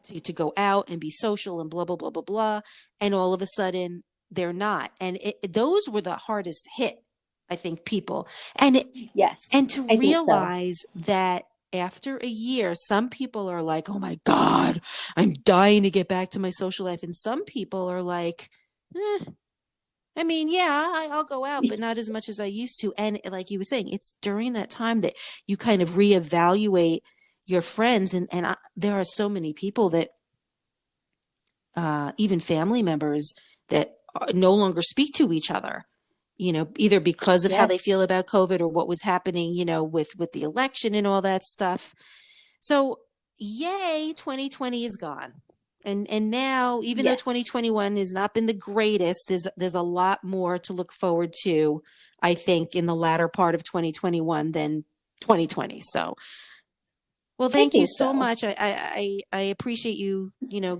to go out and be social and blah blah blah blah blah, and all of a sudden they're not, and those were the hardest hit, I think, people, and and Yes, to I think so. realize that after a year, some people are like, "Oh my God, I'm dying to get back to my social life," and some people are like, eh, I mean, yeah, I'll go out, but not as much as I used to. And like you were saying, it's during that time that you kind of reevaluate your friends. And there are so many people that, even family members, that no longer speak to each other, either because of how they Yes, feel about COVID or what was happening, with the election and all that stuff. So, yay, 2020 is gone. And now, even though yes. 2021 has not been the greatest, there's a lot more to look forward to, I think, in the latter part of 2021 than 2020. So, well, I thank you think so so. much. I appreciate you,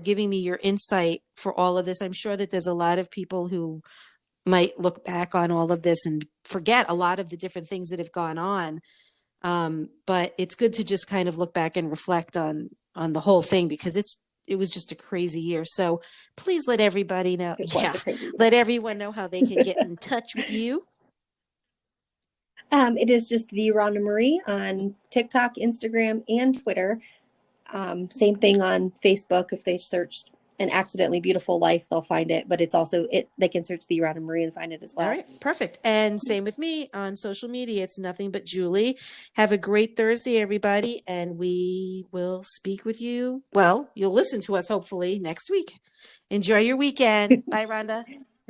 giving me your insight for all of this. I'm sure that there's a lot of people who might look back on all of this and forget a lot of the different things that have gone on. But it's good to just kind of look back and reflect on the whole thing, because it was just a crazy year. So please let everybody know. It was Yeah, a crazy let year. everyone know how they can get in touch with you. It is just the Rhonda Marie on TikTok, Instagram, and Twitter. Same thing on Facebook. If they search an accidentally beautiful life, they'll find it. But it's also it. They can search the Rhonda Marie and find it as All well. right, perfect. And same with me on social media. It's nothing but Julie. Have a great Thursday, everybody, and we will speak with you. Well, you'll listen to us hopefully next week. Enjoy your weekend. Bye, Rhonda.